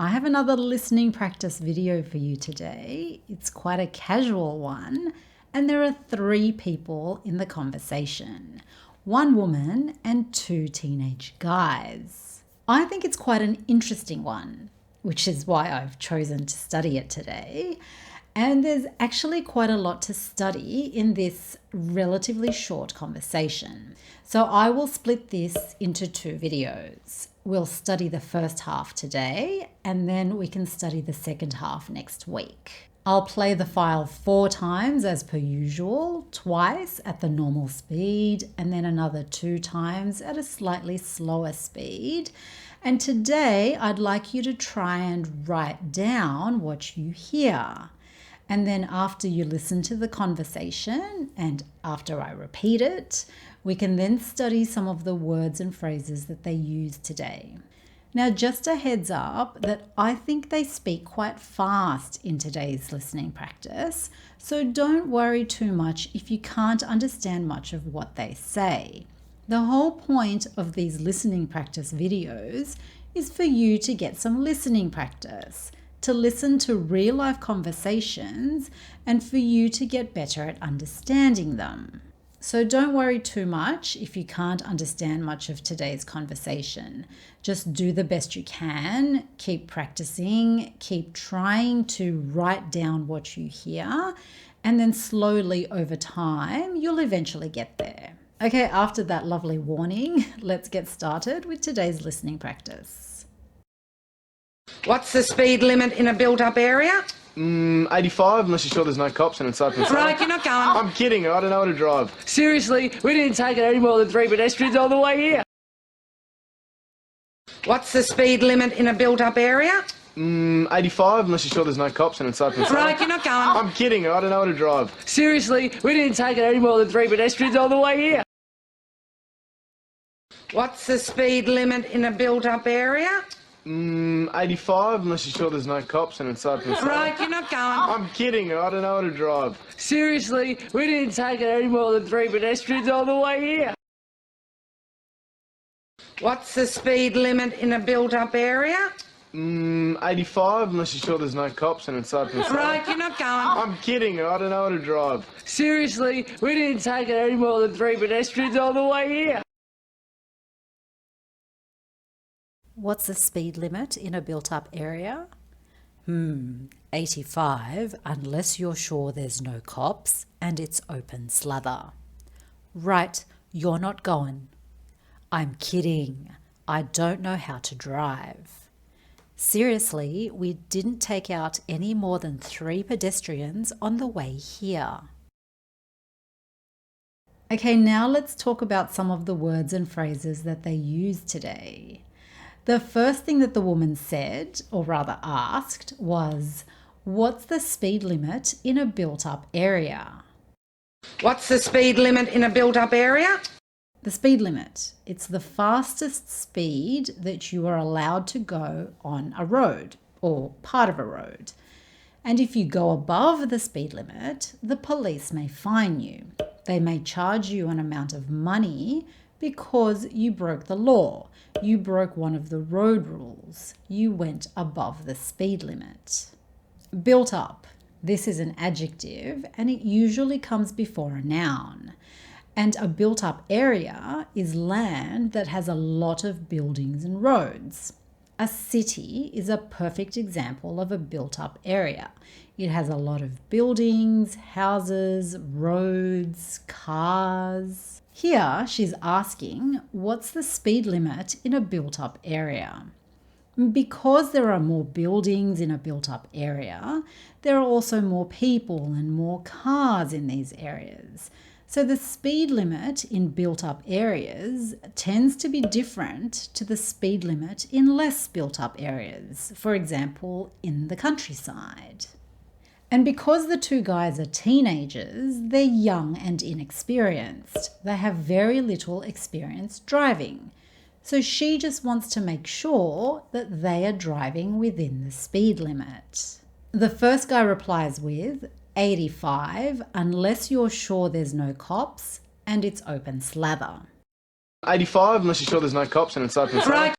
I have another listening practice video for you today. It's quite a casual one, and there are 3 people in the conversation, 1 woman and 2 teenage guys. I think it's quite an interesting one, which is why I've chosen to study it today. And there's actually quite a lot to study in this relatively short conversation. So I will split this into 2 videos. We'll study the first half today, and then we can study the second half next week. I'll play the file 4 times as per usual, twice at the normal speed, and then another 2 times at a slightly slower speed. And today I'd like you to try and write down what you hear. And then after you listen to the conversation and after I repeat it, we can then study some of the words and phrases that they use today. Now, just a heads up that I think they speak quite fast in today's listening practice, so don't worry too much if you can't understand much of what they say. The whole point of these listening practice videos is for you to get some listening practice, to listen to real-life conversations, and for you to get better at understanding them. So don't worry too much if you can't understand much of today's conversation. Just do the best you can, keep practicing, keep trying to write down what you hear, and then slowly over time, you'll eventually get there. Okay, after that lovely warning, let's get started with today's listening practice. What's the speed limit in a built-up area? 85, unless you're sure there's no cops and it's open. Right, you're not going. I'm kidding, I don't know how to drive. Seriously, we didn't take it any more than 3 pedestrians all the way here. What's the speed limit in a built-up area? 85, unless you're sure there's no cops and it's open. Right, you're not going. I'm kidding, I don't know how to drive. Seriously, we didn't take it any more than 3 pedestrians all the way here. What's the speed limit in a built-up area? 85, unless you're sure there's no cops and it's open. Right, you're not going. I'm kidding, I don't know how to drive. Seriously, we didn't take it any more than 3 pedestrians all the way here. What's the speed limit in a built-up area? 85, unless you're sure there's no cops and it's open. Right, you're not going. I'm kidding, I don't know how to drive. Seriously, we didn't take it any more than 3 pedestrians all the way here. What's the speed limit in a built-up area? 85, unless you're sure there's no cops and it's open slather. Right, you're not going. I'm kidding. I don't know how to drive. Seriously, we didn't take out any more than 3 pedestrians on the way here. Okay, now let's talk about some of the words and phrases that they use today. The first thing that the woman said, or rather asked, was, what's the speed limit in a built-up area? What's the speed limit in a built-up area? The speed limit. It's the fastest speed that you are allowed to go on a road or part of a road. And if you go above the speed limit, the police may fine you. They may charge you an amount of money because you broke the law. You broke one of the road rules. You went above the speed limit. Built up. This is an adjective and it usually comes before a noun. And a built-up area is land that has a lot of buildings and roads. A city is a perfect example of a built-up area. It has a lot of buildings, houses, roads, cars. Here she's asking, what's the speed limit in a built-up area? Because there are more buildings in a built-up area, there are also more people and more cars in these areas. So the speed limit in built-up areas tends to be different to the speed limit in less built-up areas, for example, in the countryside. And because the 2 guys are teenagers, they're young and inexperienced. They have very little experience driving. So she just wants to make sure that they are driving within the speed limit. The first guy replies with 85, unless you're sure there's no cops and it's open slather. 85, unless you're sure there's no cops and it's open. Right.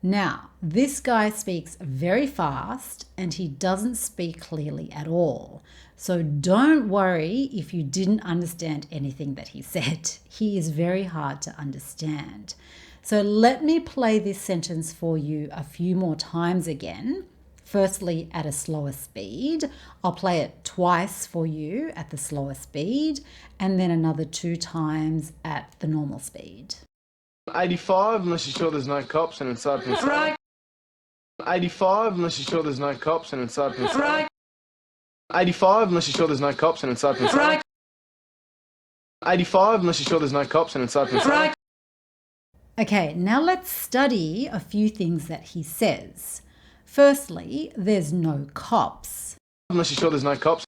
Now, this guy speaks very fast and he doesn't speak clearly at all. So don't worry if you didn't understand anything that he said. He is very hard to understand. So let me play this sentence for you a few more times again. Firstly, at a slower speed. I'll play it twice for you at the slower speed and then another 2 times at the normal speed. 85, unless you're sure there's no cops and it's open. Right, 85, unless you're sure there's no cops and it's open. right, 85, unless you're sure there's no cops and it's open. right, 85, unless you're sure there's no cops and it's open. right. Okay, now let's study a few things that he says. Firstly, there's no cops. Unless you're sure there's no cops.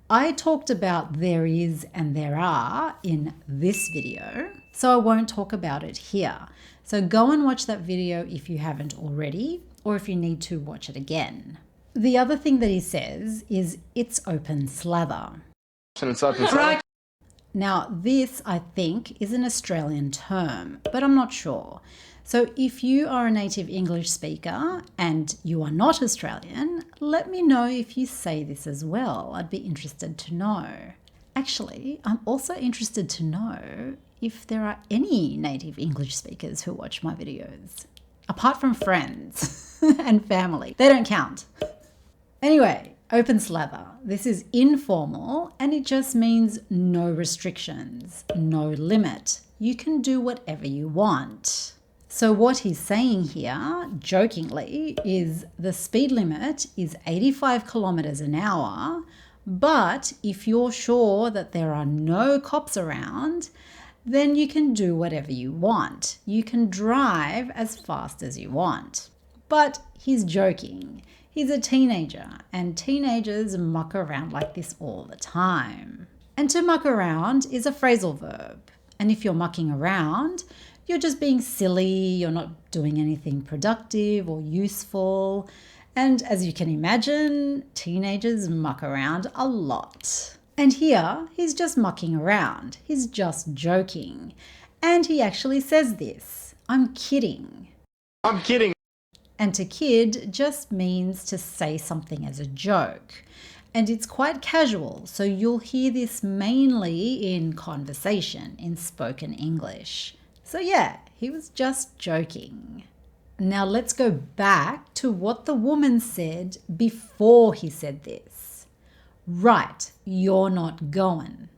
I talked about there is and there are in this video, so I won't talk about it here. So go and watch that video if you haven't already, or if you need to watch it again. The other thing that he says is it's open slather. And it's open. Right. Now, this, I think, is an Australian term, but I'm not sure. So if you are a native English speaker and you are not Australian, let me know if you say this as well. I'd be interested to know. Actually, I'm also interested to know if there are any native English speakers who watch my videos. Apart from friends and family. They don't count. Anyway, open slather. This is informal and it just means no restrictions, no limit. You can do whatever you want. So what he's saying here, jokingly, is the speed limit is 85 kilometers an hour, but if you're sure that there are no cops around, then you can do whatever you want. You can drive as fast as you want. But he's joking. He's a teenager, and teenagers muck around like this all the time. And to muck around is a phrasal verb. And if you're mucking around, you're just being silly, you're not doing anything productive or useful. And as you can imagine, teenagers muck around a lot. And here, he's just mucking around. He's just joking. And he actually says this, I'm kidding. I'm kidding. And to kid just means to say something as a joke. And it's quite casual, so you'll hear this mainly in conversation, in spoken English. So yeah, he was just joking. Now let's go back to what the woman said before he said this. Right, you're not going.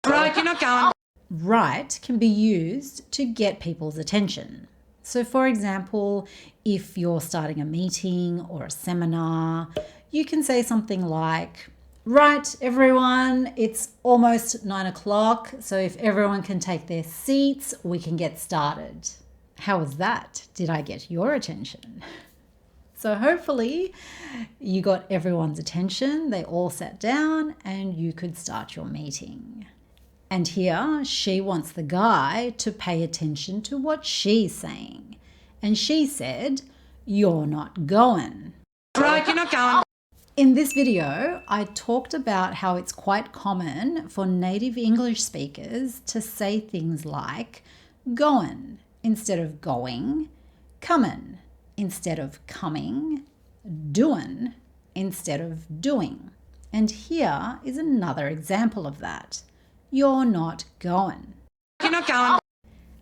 Right, you're not going. Right can be used to get people's attention. So for example, if you're starting a meeting or a seminar, you can say something like, right, everyone, it's almost 9 o'clock, so if everyone can take their seats, we can get started. How was that? Did I get your attention? So hopefully you got everyone's attention, they all sat down and you could start your meeting. And here she wants the guy to pay attention to what she's saying. And she said, you're not going. Right, you're not going. In this video, I talked about how it's quite common for native English speakers to say things like goin' instead of going, comin' instead of coming, doin' instead of doing. And here is another example of that. You're not going. You're not going.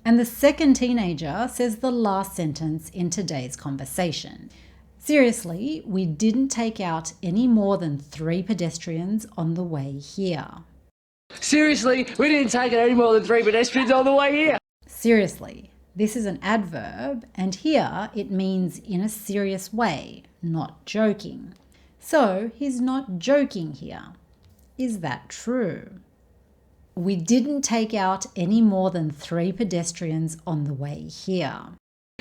And the second teenager says the last sentence in today's conversation. Seriously, we didn't take out any more than 3 pedestrians on the way here. Seriously, we didn't take any more than 3 pedestrians on the way here. Seriously, this is an adverb, and here it means in a serious way, not joking. So he's not joking here. Is that true? We didn't take out any more than 3 pedestrians on the way here.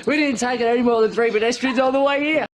We didn't take any more than 3 pedestrians on the way here.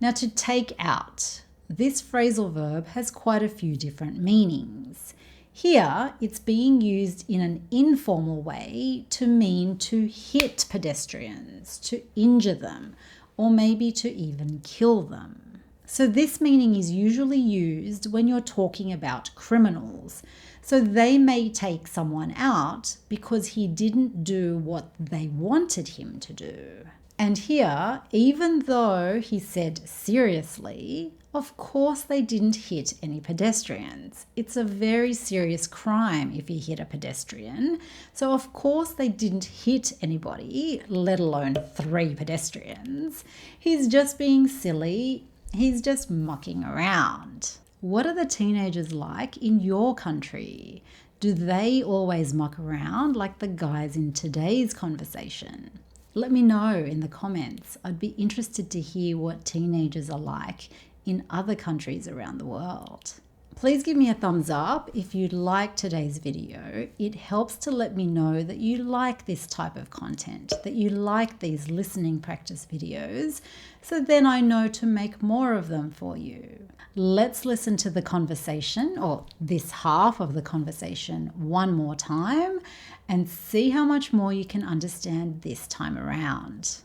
Now, to take out, this phrasal verb has quite a few different meanings. Here, it's being used in an informal way to mean to hit pedestrians, to injure them, or maybe to even kill them. So this meaning is usually used when you're talking about criminals. So they may take someone out because he didn't do what they wanted him to do. And here, even though he said seriously, of course they didn't hit any pedestrians. It's a very serious crime if you hit a pedestrian. So of course they didn't hit anybody, let alone 3 pedestrians. He's just being silly. He's just mucking around. What are the teenagers like in your country? Do they always muck around like the guys in today's conversation? Let me know in the comments. I'd be interested to hear what teenagers are like in other countries around the world. Please give me a thumbs up if you like today's video. It helps to let me know that you like this type of content, that you like these listening practice videos, so then I know to make more of them for you. Let's listen to the conversation, or this half of the conversation, one more time and see how much more you can understand this time around.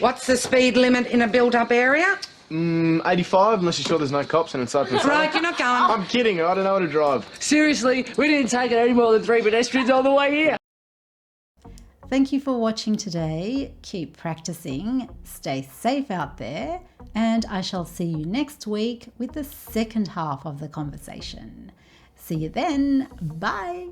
What's the speed limit in a built-up area? 85, unless you're sure there's no cops and it's open. Right, you're not going. I'm kidding, I don't know how to drive. Seriously, we didn't take it any more than 3 pedestrians on the way here. Thank you for watching today. Keep practicing, stay safe out there, and I shall see you next week with the second half of the conversation. See you then. Bye.